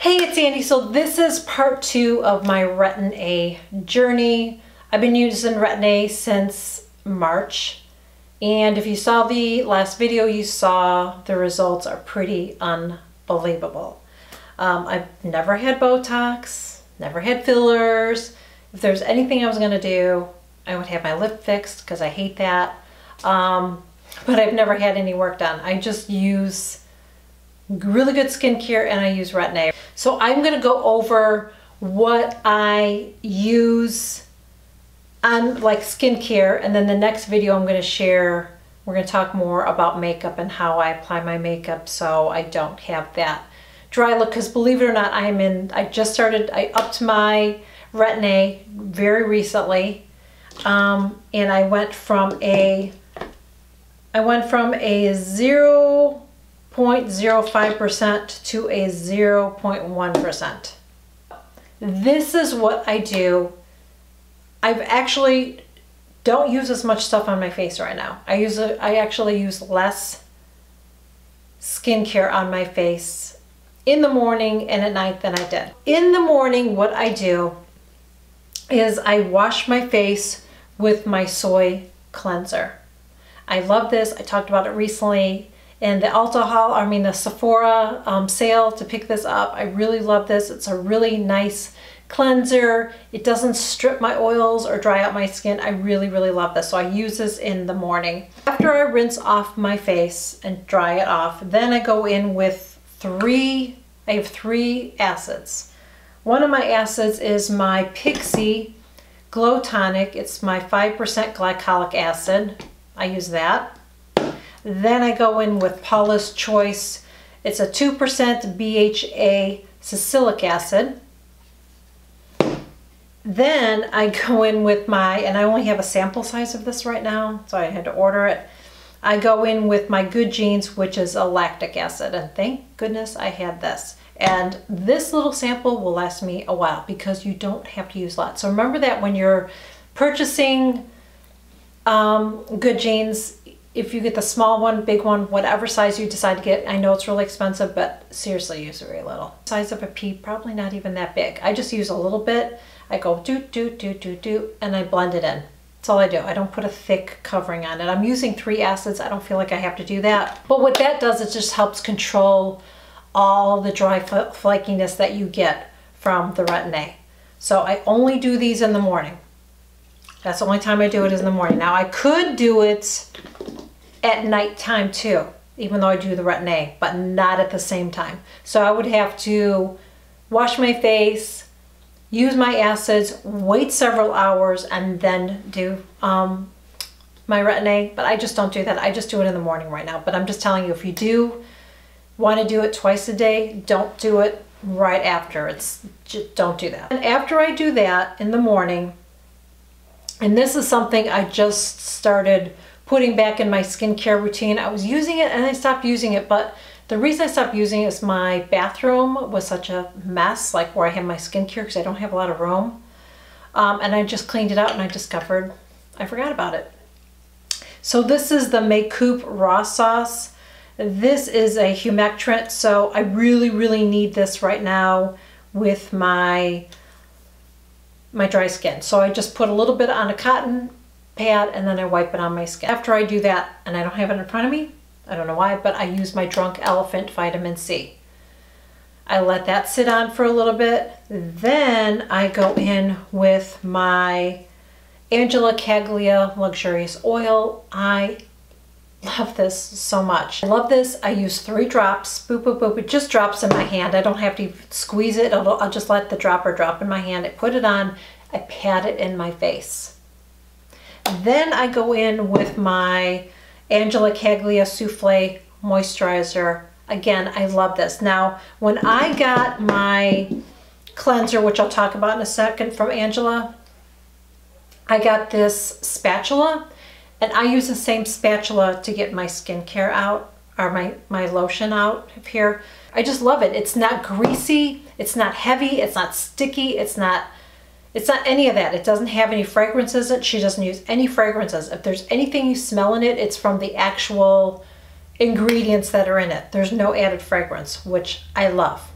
Hey, it's Andy. So this is part 2 of my Retin-a journey. I've been using Retin-a since March. And if you saw the last video, you saw the results are pretty unbelievable. I've never had Botox, never had fillers. If there's anything I was going to do, I would have my lip fixed because I hate that. But I've never had any work done. I just use really good skincare and I use Retin-a. So I'm going to go over what I use on like skincare, and then the next video I'm going to share, we're going to talk more about makeup and how I apply my makeup so I don't have that dry look. Because believe it or not, I upped my Retin-a very recently, and I went from a 0.05% to a 0.1%. This is what I do. I've actually don't use as much stuff on my face right now. I actually use less skincare on my face in the morning and at night than I did. In the morning, what I do is I wash my face with my soy cleanser. I love this. I talked about it recently in the Sephora sale to pick this up. I really love this. It's a really nice cleanser. It doesn't strip my oils or dry out my skin. I really, really love this. So I use this in the morning. After I rinse off my face and dry it off, then I go in with I have three acids. One of my acids is my Pixie Glow Tonic. It's my 5% glycolic acid. I use that. Then I go in with Paula's Choice. It's a 2% BHA salicylic acid. Then I go in with and I only have a sample size of this right now, so I had to order it. I go in with my Good Genes, which is a lactic acid, and thank goodness I had this. And this little sample will last me a while because you don't have to use a lot. So remember that when you're purchasing Good Genes, if you get the small one, big one, whatever size you decide to get, I know it's really expensive, but seriously use very little. Size of a pea, probably not even that big. I just use a little bit. I go doot, doot, doot, doot, doot, and I blend it in. That's all I do. I don't put a thick covering on it. I'm using 3 acids. I don't feel like I have to do that. But what that does, it just helps control all the dry flakiness that you get from the Retin-a. So I only do these in the morning. That's the only time I do it is in the morning. Now I could do it at nighttime too, even though I do the Retin-a, but not at the same time. So I would have to wash my face, use my acids, wait several hours, and then do my Retin-a, but I just don't do that. I just do it in the morning right now. But I'm just telling you, if you do want to do it twice a day, don't do it right after. Just don't do that. And after I do that in the morning, and this is something I just started putting back in my skincare routine. I was using it and I stopped using it, but the reason I stopped using it is my bathroom was such a mess, like where I have my skincare, because I don't have a lot of room. And I just cleaned it out and I discovered I forgot about it. So this is the Makeup Raw Sauce. This is a humectant, so I really, really need this right now with my dry skin. So I just put a little bit on a cotton pad and then I wipe it on my skin. After I do that, and I don't have it in front of me, I don't know why, but I use my Drunk Elephant Vitamin C. I let that sit on for a little bit. Then I go in with my Angela Caglia Luxurious Oil. I love this so much. I love this. I use 3 drops. Boop, boop, boop. It just drops in my hand. I don't have to squeeze it. I'll just let the dropper drop in my hand. I put it on. I pat it in my face. Then I go in with my Angela Caglia Souffle Moisturizer. Again, I love this. Now, when I got my cleanser, which I'll talk about in a second from Angela, I got this spatula, and I use the same spatula to get my skincare out, or my lotion out of here. I just love it. It's not greasy, it's not heavy, it's not sticky, it's not any of that. It doesn't have any fragrances in it. She doesn't use any fragrances. If there's anything you smell in it, it's from the actual ingredients that are in it. There's no added fragrance, which I love.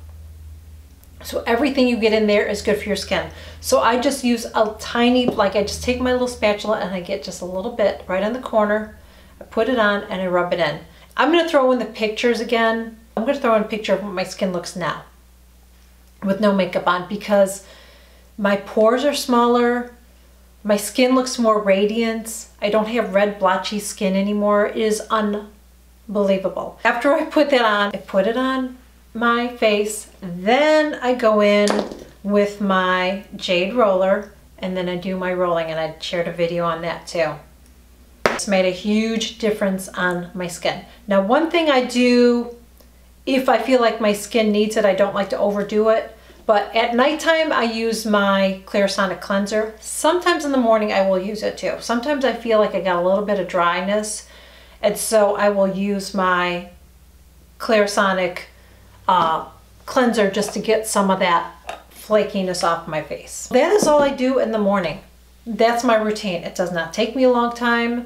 So everything you get in there is good for your skin. So I just use a tiny, like I just take my little spatula and I get just a little bit right on the corner. I put it on and I rub it in. I'm going to throw in the pictures again. I'm going to throw in a picture of what my skin looks now with no makeup on, because my pores are smaller. My skin looks more radiant. I don't have red blotchy skin anymore. It is unbelievable. After I put that on, I put it on my face, then I go in with my jade roller and then I do my rolling, and I shared a video on that too. It's made a huge difference on my skin. Now, one thing I do, if I feel like my skin needs it, I don't like to overdo it, but at nighttime I use my Clarisonic Cleanser. Sometimes in the morning I will use it too. Sometimes I feel like I got a little bit of dryness, and so I will use my Clarisonic cleanser just to get some of that flakiness off my face. That is all I do in the morning. That's my routine. It does not take me a long time.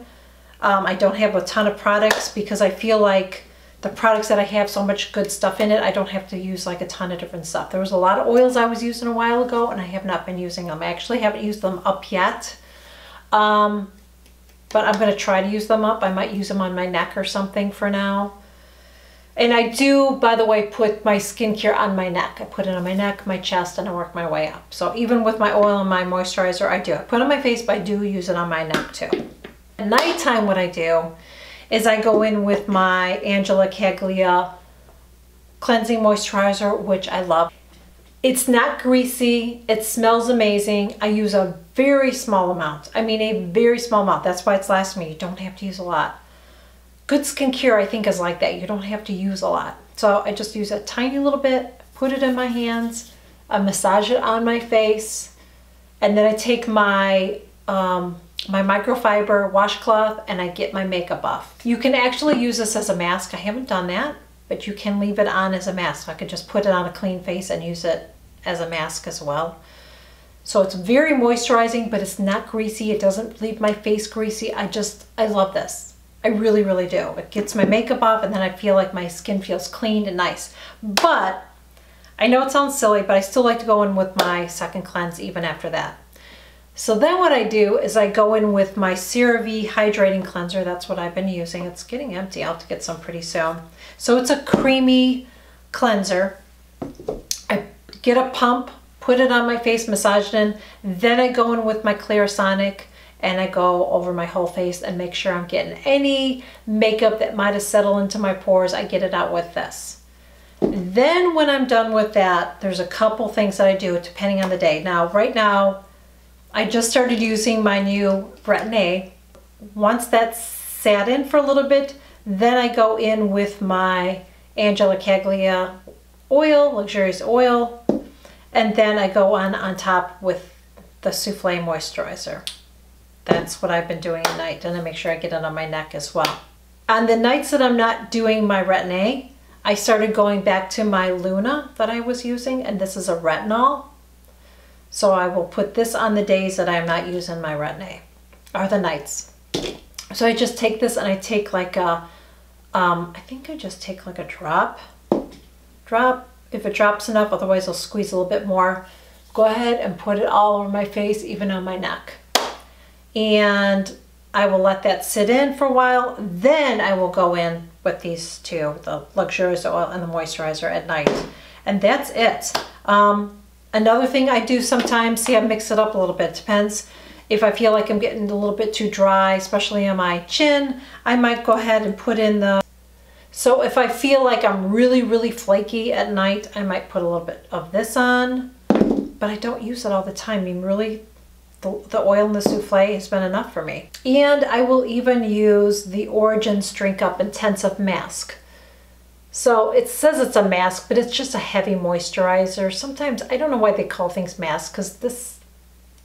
I don't have a ton of products because I feel like the products that I have so much good stuff in it, I don't have to use like a ton of different stuff. There was a lot of oils I was using a while ago and I have not been using them. I actually haven't used them up yet. But I'm going to try to use them up. I might use them on my neck or something for now. And I do, by the way, put my skincare on my neck. I put it on my neck, my chest, and I work my way up. So even with my oil and my moisturizer, I do. I put it on my face, but I do use it on my neck too. At nighttime, what I do is I go in with my Angela Caglia cleansing moisturizer, which I love. It's not greasy. It smells amazing. I use a very small amount. I mean, a very small amount. That's why it's lasting me. You don't have to use a lot. Good skincare, I think, is like that. You don't have to use a lot. So I just use a tiny little bit, put it in my hands, I massage it on my face, and then I take my my microfiber washcloth and I get my makeup off. You can actually use this as a mask. I haven't done that, but you can leave it on as a mask. I could just put it on a clean face and use it as a mask as well. So it's very moisturizing, but it's not greasy. It doesn't leave my face greasy. I love this. I really, really do. It gets my makeup off and then I feel like my skin feels clean and nice. But I know it sounds silly, but I still like to go in with my second cleanse even after that. So then what I do is I go in with my CeraVe Hydrating Cleanser. That's what I've been using. It's getting empty. I'll have to get some pretty soon. So it's a creamy cleanser. I get a pump, put it on my face, massage it in. Then I go in with my Clarisonic and I go over my whole face and make sure I'm getting any makeup that might have settled into my pores. I get it out with this. Then when I'm done with that, there's a couple things that I do depending on the day. Now, right now, I just started using my new Retin-a. Once that's sat in for a little bit, then I go in with my Angela Caglia oil, luxurious oil, and then I go on top with the Souffle moisturizer. That's what I've been doing at night, and I make sure I get it on my neck as well. On the nights that I'm not doing my Retin-a, I started going back to my Luna that I was using, and this is a retinol. So I will put this on the days that I'm not using my Retin-a, or the nights. So I just take this and I take like a, I think I just take like a drop, if it drops enough, otherwise I'll squeeze a little bit more. Go ahead and put it all over my face, even on my neck. And I will let that sit in for a while. Then I will go in with these two, the luxurious oil and the moisturizer at night. And that's it. Another thing I do sometimes, see, I mix it up a little bit. Depends. If I feel like I'm getting a little bit too dry, especially on my chin, I might go ahead and put in the... So if I feel like I'm really, really flaky at night, I might put a little bit of this on. But I don't use it all the time. I mean, really, the oil in the souffle has been enough for me. And I will even use the Origins Drink Up Intensive Mask. So it says it's a mask, but it's just a heavy moisturizer. Sometimes, I don't know why they call things masks, because this,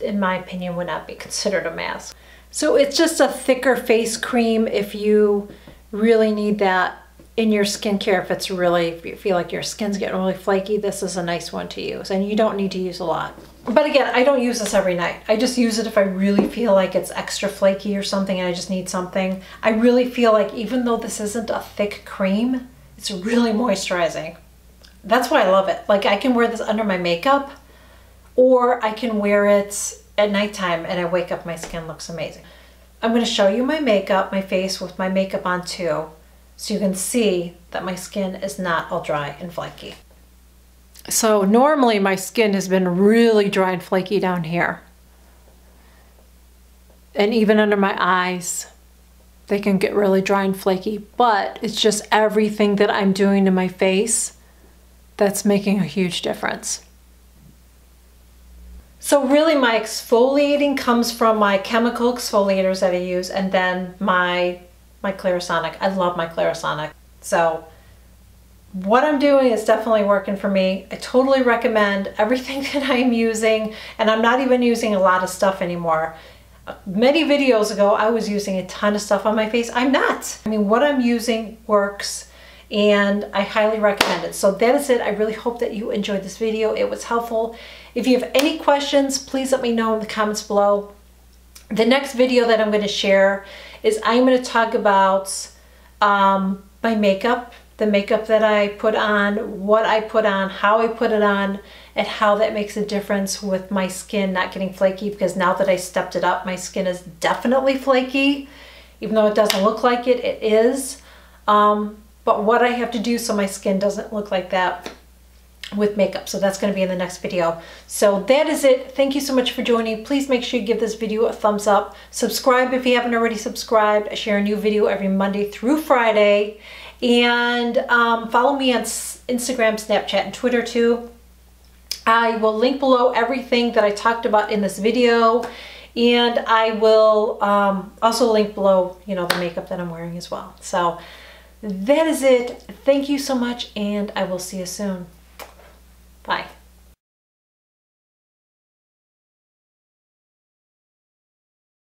in my opinion, would not be considered a mask. So it's just a thicker face cream if you really need that in your skincare. If you feel like your skin's getting really flaky, this is a nice one to use, and you don't need to use a lot. But again, I don't use this every night. I just use it if I really feel like it's extra flaky or something and I just need something. I really feel like even though this isn't a thick cream, it's really moisturizing. That's why I love it. Like, I can wear this under my makeup, or I can wear it at nighttime and I wake up, my skin looks amazing. I'm going to show you my makeup, my face with my makeup on too, so you can see that my skin is not all dry and flaky. So normally my skin has been really dry and flaky down here. And even under my eyes, they can get really dry and flaky, but it's just everything that I'm doing to my face that's making a huge difference. So really my exfoliating comes from my chemical exfoliators that I use, and then my Clarisonic. I love my Clarisonic. So what I'm doing is definitely working for me. I totally recommend everything that I'm using, and I'm not even using a lot of stuff anymore. Many videos ago, I was using a ton of stuff on my face. I'm not. I mean, what I'm using works, and I highly recommend it. So that is it. I really hope that you enjoyed this video. It was helpful. If you have any questions, please let me know in the comments below. The next video that I'm going to share is I'm going to talk about my makeup, the makeup that I put on, what I put on, how I put it on, and how that makes a difference with my skin not getting flaky, because now that I stepped it up, my skin is definitely flaky. Even though it doesn't look like it, it is. But what I have to do so my skin doesn't look like that with makeup. So that's going to be in the next video. So that is it. Thank you so much for joining. Please make sure you give this video a thumbs up. Subscribe if you haven't already subscribed. I share a new video every Monday through Friday. And follow me on Instagram, Snapchat, and Twitter too. I will link below everything that I talked about in this video. And I will also link below, you know, the makeup that I'm wearing as well. So that is it. Thank you so much, and I will see you soon.